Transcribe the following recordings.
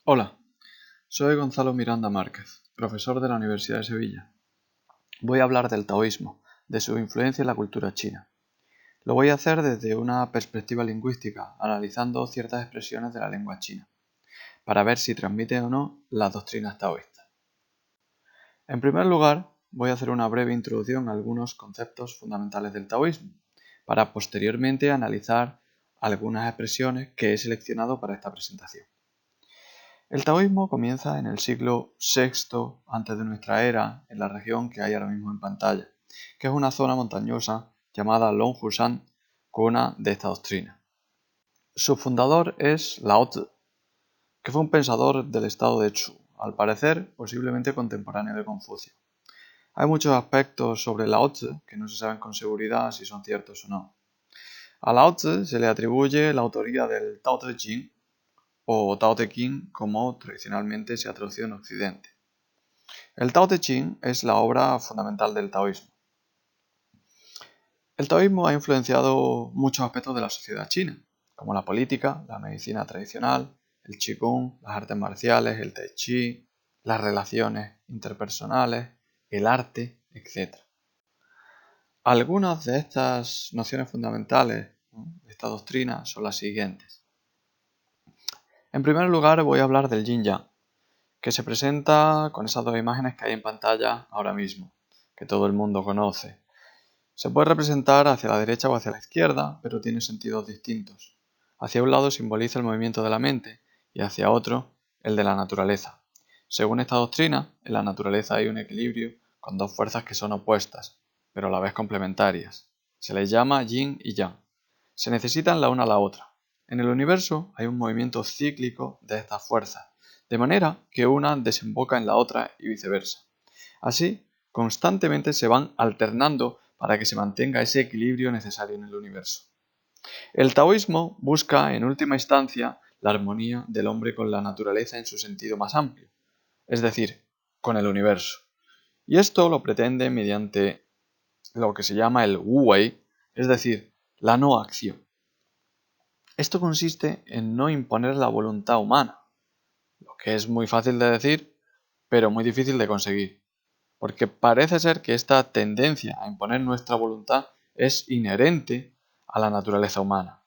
Hola, soy Gonzalo Miranda Márquez, profesor de la Universidad de Sevilla. Voy a hablar del taoísmo, de su influencia en la cultura china. Lo voy a hacer desde una perspectiva lingüística, analizando ciertas expresiones de la lengua china, para ver si transmiten o no las doctrinas taoístas. En primer lugar, voy a hacer una breve introducción a algunos conceptos fundamentales del taoísmo, para posteriormente analizar algunas expresiones que he seleccionado para esta presentación. El taoísmo comienza en el siglo VI antes de nuestra era, en la región que hay ahora mismo en pantalla, que es una zona montañosa llamada Longshan, cuna de esta doctrina. Su fundador es Lao Tzu, que fue un pensador del estado de Chu, al parecer posiblemente contemporáneo de Confucio. Hay muchos aspectos sobre Lao Tzu que no se saben con seguridad si son ciertos o no. A Lao Tzu se le atribuye la autoría del Tao Te Ching, o Tao Te Ching, como tradicionalmente se ha traducido en Occidente. El Tao Te Ching es la obra fundamental del taoísmo. El taoísmo ha influenciado muchos aspectos de la sociedad china, como la política, la medicina tradicional, el qigong, las artes marciales, el tai chi, las relaciones interpersonales, el arte, etc. Algunas de estas nociones fundamentales de esta doctrina son las siguientes. En primer lugar, voy a hablar del yin-yang, que se presenta con esas dos imágenes que hay en pantalla ahora mismo, que todo el mundo conoce. Se puede representar hacia la derecha o hacia la izquierda, pero tiene sentidos distintos. Hacia un lado simboliza el movimiento de la mente y hacia otro el de la naturaleza. Según esta doctrina, en la naturaleza hay un equilibrio con dos fuerzas que son opuestas, pero a la vez complementarias. Se les llama yin y yang. Se necesitan la una a la otra. En el universo hay un movimiento cíclico de estas fuerzas, de manera que una desemboca en la otra y viceversa. Así, constantemente se van alternando para que se mantenga ese equilibrio necesario en el universo. El taoísmo busca, en última instancia, la armonía del hombre con la naturaleza en su sentido más amplio, es decir, con el universo. Y esto lo pretende mediante lo que se llama el wu wei, es decir, la no acción. Esto consiste en no imponer la voluntad humana, lo que es muy fácil de decir, pero muy difícil de conseguir, porque parece ser que esta tendencia a imponer nuestra voluntad es inherente a la naturaleza humana.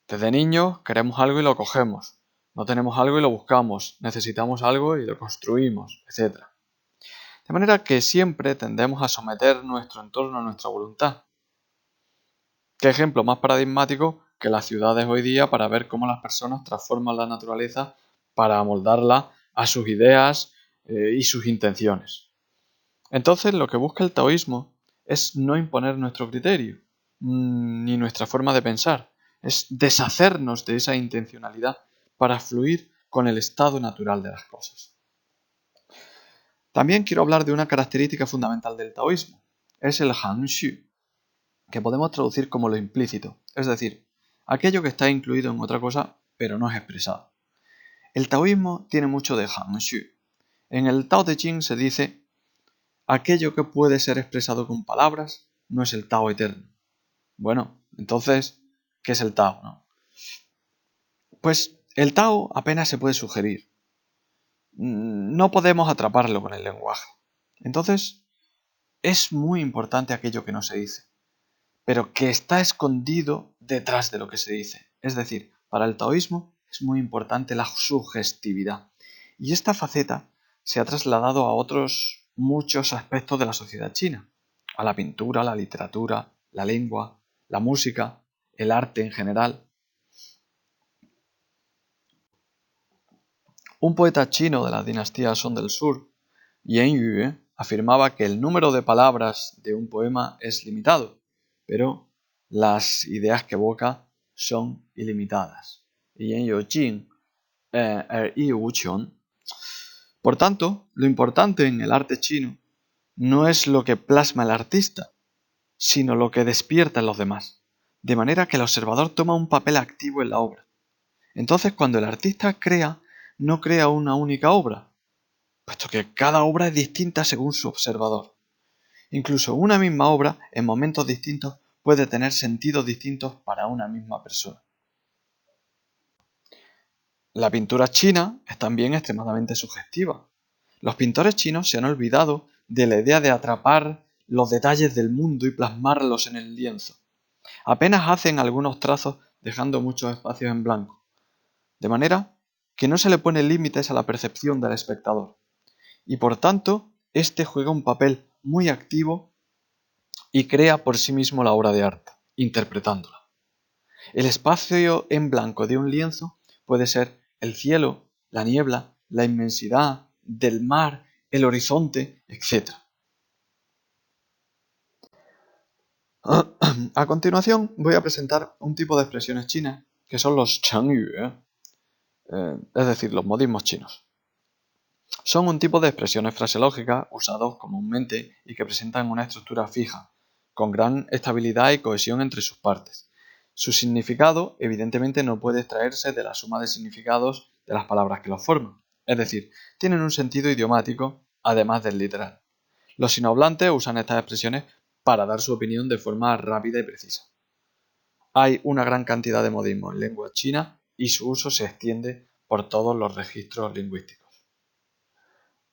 Desde niños queremos algo y lo cogemos, no tenemos algo y lo buscamos, necesitamos algo y lo construimos, etc. De manera que siempre tendemos a someter nuestro entorno a nuestra voluntad. ¿Qué ejemplo más paradigmático que las ciudades hoy día para ver cómo las personas transforman la naturaleza para amoldarla a sus ideas y sus intenciones? Entonces, lo que busca el taoísmo es no imponer nuestro criterio, ni nuestra forma de pensar, es deshacernos de esa intencionalidad para fluir con el estado natural de las cosas. También quiero hablar de una característica fundamental del taoísmo, es el hanxu, que podemos traducir como lo implícito, es decir, aquello que está incluido en otra cosa pero no es expresado. El taoísmo tiene mucho de hanxu. En el Tao Te Ching se dice: aquello que puede ser expresado con palabras no es el Tao eterno. Bueno, entonces, ¿qué es el Tao, no? Pues el Tao apenas se puede sugerir. No podemos atraparlo con el lenguaje. Entonces, es muy importante aquello que no se dice, pero que está escondido detrás de lo que se dice. Es decir, para el taoísmo es muy importante la sugestividad. Y esta faceta se ha trasladado a otros muchos aspectos de la sociedad china, a la pintura, la literatura, la lengua, la música, el arte en general. Un poeta chino de la dinastía Song del Sur, Yan Yu, afirmaba que el número de palabras de un poema es limitado, pero las ideas que evoca son ilimitadas. Por tanto, lo importante en el arte chino no es lo que plasma el artista, sino lo que despierta en los demás, de manera que el observador toma un papel activo en la obra. Entonces, cuando el artista crea, no crea una única obra, puesto que cada obra es distinta según su observador. Incluso una misma obra, en momentos distintos, puede tener sentidos distintos para una misma persona. La pintura china es también extremadamente sugestiva. Los pintores chinos se han olvidado de la idea de atrapar los detalles del mundo y plasmarlos en el lienzo. Apenas hacen algunos trazos dejando muchos espacios en blanco, de manera que no se le pone límites a la percepción del espectador, y por tanto, éste juega un papel muy activo y crea por sí mismo la obra de arte, interpretándola. El espacio en blanco de un lienzo puede ser el cielo, la niebla, la inmensidad del mar, el horizonte, etc. A continuación voy a presentar un tipo de expresiones chinas que son los chengyu, es decir, los modismos chinos. Son un tipo de expresiones fraseológicas usados comúnmente y que presentan una estructura fija, con gran estabilidad y cohesión entre sus partes. Su significado, evidentemente, no puede extraerse de la suma de significados de las palabras que los forman, es decir, tienen un sentido idiomático además del literal. Los sinohablantes usan estas expresiones para dar su opinión de forma rápida y precisa. Hay una gran cantidad de modismos en lengua china y su uso se extiende por todos los registros lingüísticos.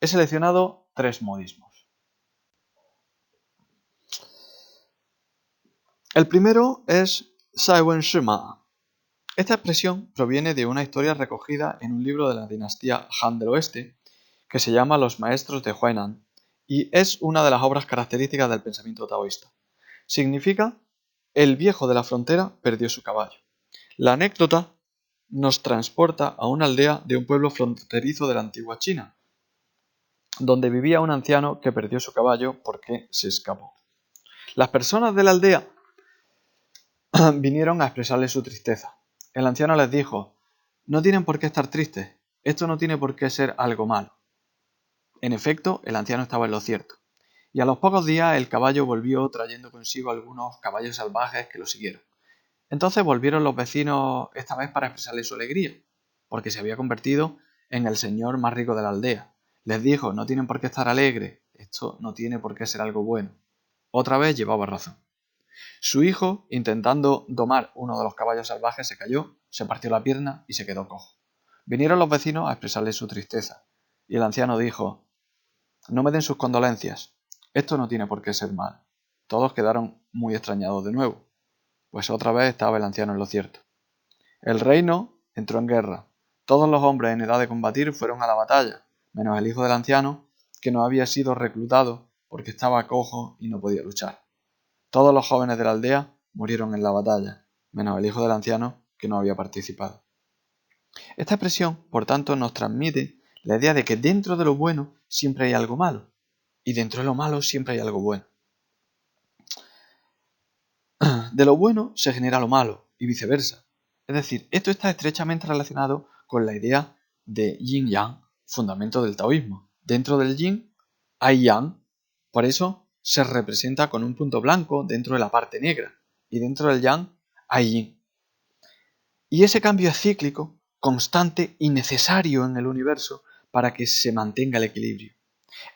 He seleccionado 3 modismos. El primero es Sai Wen Shi Ma. Esta expresión proviene de una historia recogida en un libro de la dinastía Han del Oeste que se llama Los Maestros de Huainan y es una de las obras características del pensamiento taoísta. Significa el viejo de la frontera perdió su caballo. La anécdota nos transporta a una aldea de un pueblo fronterizo de la antigua China, donde vivía un anciano que perdió su caballo porque se escapó. Las personas de la aldea vinieron a expresarle su tristeza. El anciano les dijo: no tienen por qué estar tristes, esto no tiene por qué ser algo malo. En efecto, el anciano estaba en lo cierto, y a los pocos días el caballo volvió trayendo consigo algunos caballos salvajes que lo siguieron. Entonces volvieron los vecinos esta vez para expresarle su alegría, porque se había convertido en el señor más rico de la aldea. Les dijo: no tienen por qué estar alegres, esto no tiene por qué ser algo bueno. Otra vez llevaba razón. Su hijo, intentando domar uno de los caballos salvajes, se cayó, se partió la pierna y se quedó cojo. Vinieron los vecinos a expresarle su tristeza, y el anciano dijo: no me den sus condolencias, esto no tiene por qué ser mal. Todos quedaron muy extrañados de nuevo, pues otra vez estaba el anciano en lo cierto. El reino entró en guerra. Todos los hombres en edad de combatir fueron a la batalla, menos el hijo del anciano, que no había sido reclutado porque estaba cojo y no podía luchar. Todos los jóvenes de la aldea murieron en la batalla, menos el hijo del anciano, que no había participado. Esta expresión, por tanto, nos transmite la idea de que dentro de lo bueno siempre hay algo malo, y dentro de lo malo siempre hay algo bueno. De lo bueno se genera lo malo, y viceversa. Es decir, esto está estrechamente relacionado con la idea de yin-yang, fundamento del taoísmo. Dentro del yin hay yang, por eso se representa con un punto blanco dentro de la parte negra, y dentro del yang hay yin. Y ese cambio es cíclico, constante y necesario en el universo para que se mantenga el equilibrio.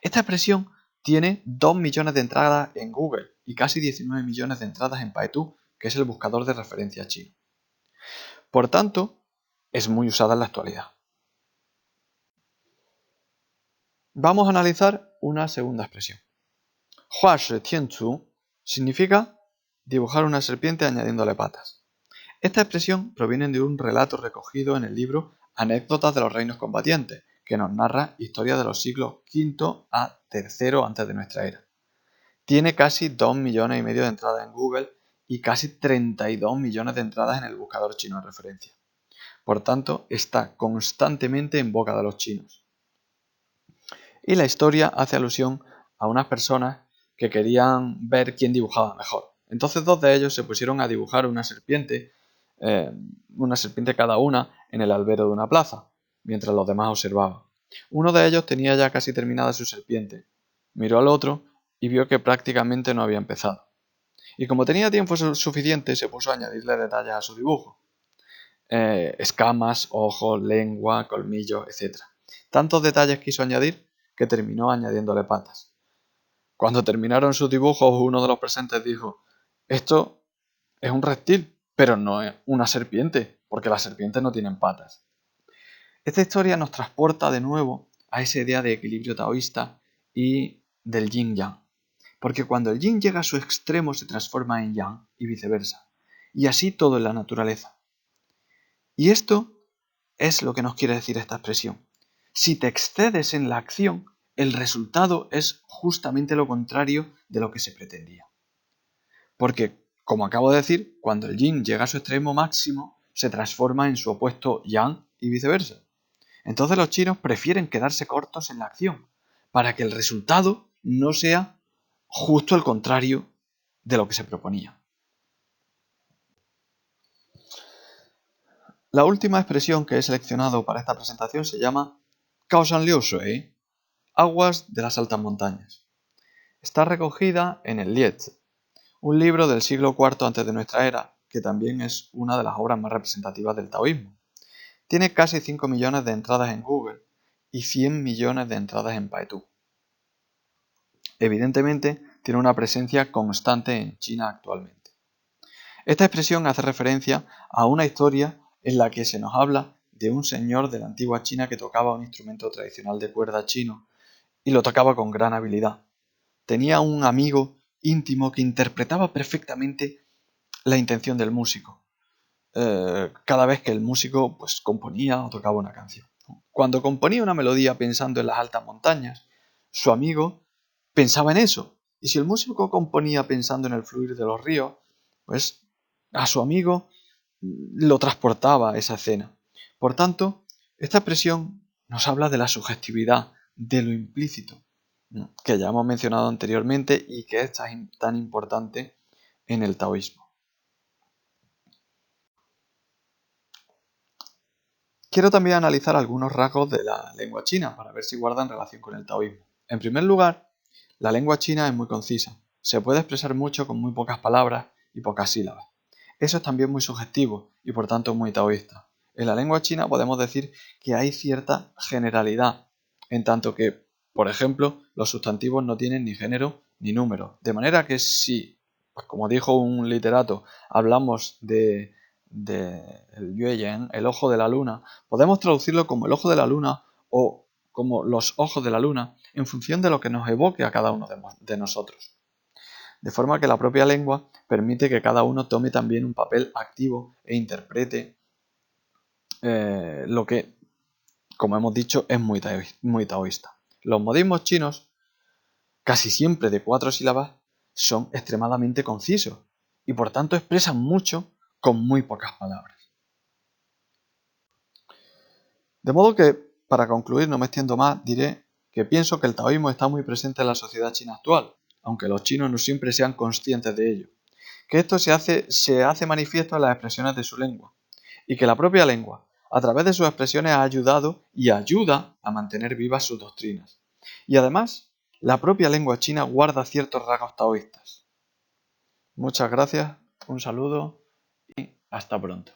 Esta expresión tiene 2 millones de entradas en Google y casi 19 millones de entradas en Baidu, que es el buscador de referencia chino. Por tanto, es muy usada en la actualidad. Vamos a analizar una segunda expresión. Hua shi tianzu significa dibujar una serpiente añadiéndole patas. Esta expresión proviene de un relato recogido en el libro Anécdotas de los reinos combatientes, que nos narra historias de los siglos V a III antes de nuestra era. Tiene casi 2 millones y medio de entradas en Google y casi 32 millones de entradas en el buscador chino de referencia. Por tanto, está constantemente en boca de los chinos. Y la historia hace alusión a unas personas que querían ver quién dibujaba mejor. Entonces 2 de ellos se pusieron a dibujar una serpiente cada una en el albero de una plaza, mientras los demás observaban. Uno de ellos tenía ya casi terminada su serpiente. Miró al otro y vio que prácticamente no había empezado. Y como tenía tiempo suficiente, se puso a añadirle detalles a su dibujo. Escamas, ojos, lengua, colmillos, etc. Tantos detalles quiso añadir que terminó añadiéndole patas. Cuando terminaron sus dibujos, uno de los presentes dijo: esto es un reptil, pero no es una serpiente, porque las serpientes no tienen patas. Esta historia nos transporta de nuevo a esa idea de equilibrio taoísta y del yin-yang. Porque cuando el yin llega a su extremo se transforma en yang y viceversa. Y así todo en la naturaleza. Y esto es lo que nos quiere decir esta expresión. Si te excedes en la acción, el resultado es justamente lo contrario de lo que se pretendía. Porque, como acabo de decir, cuando el yin llega a su extremo máximo, se transforma en su opuesto yang y viceversa. Entonces los chinos prefieren quedarse cortos en la acción, para que el resultado no sea justo el contrario de lo que se proponía. La última expresión que he seleccionado para esta presentación se llama Kaoshan Liu Shui, aguas de las altas montañas. Está recogida en el Liezi, un libro del siglo IV a.de nuestra era, que también es una de las obras más representativas del taoísmo. Tiene casi 5 millones de entradas en Google y 100 millones de entradas en Baidu. Evidentemente, tiene una presencia constante en China actualmente. Esta expresión hace referencia a una historia en la que se nos habla de un señor de la antigua China que tocaba un instrumento tradicional de cuerda chino y lo tocaba con gran habilidad. Tenía un amigo íntimo que interpretaba perfectamente la intención del músico cada vez que el músico componía o tocaba una canción. Cuando componía una melodía pensando en las altas montañas, su amigo pensaba en eso. Y si el músico componía pensando en el fluir de los ríos, pues a su amigo lo transportaba a esa escena. Por tanto, esta expresión nos habla de la subjetividad, de lo implícito, que ya hemos mencionado anteriormente y que es tan importante en el taoísmo. Quiero también analizar algunos rasgos de la lengua china para ver si guardan relación con el taoísmo. En primer lugar, la lengua china es muy concisa. Se puede expresar mucho con muy pocas palabras y pocas sílabas. Eso es también muy sugestivo y por tanto muy taoísta. En la lengua china podemos decir que hay cierta generalidad, en tanto que, por ejemplo, los sustantivos no tienen ni género ni número. De manera que si, como dijo un literato, hablamos de el Yueyan, el ojo de la luna, podemos traducirlo como el ojo de la luna o como los ojos de la luna en función de lo que nos evoque a cada uno de nosotros. De forma que la propia lengua permite que cada uno tome también un papel activo e interprete lo que, como hemos dicho, es muy taoísta. Los modismos chinos, casi siempre de 4 sílabas, son extremadamente concisos y por tanto expresan mucho con muy pocas palabras. De modo que, para concluir, no me extiendo más, diré que pienso que el taoísmo está muy presente en la sociedad china actual, aunque los chinos no siempre sean conscientes de ello. Que esto se hace manifiesto en las expresiones de su lengua, y que la propia lengua, a través de sus expresiones, ha ayudado y ayuda a mantener vivas sus doctrinas. Y además, la propia lengua china guarda ciertos rasgos taoístas. Muchas gracias, un saludo y hasta pronto.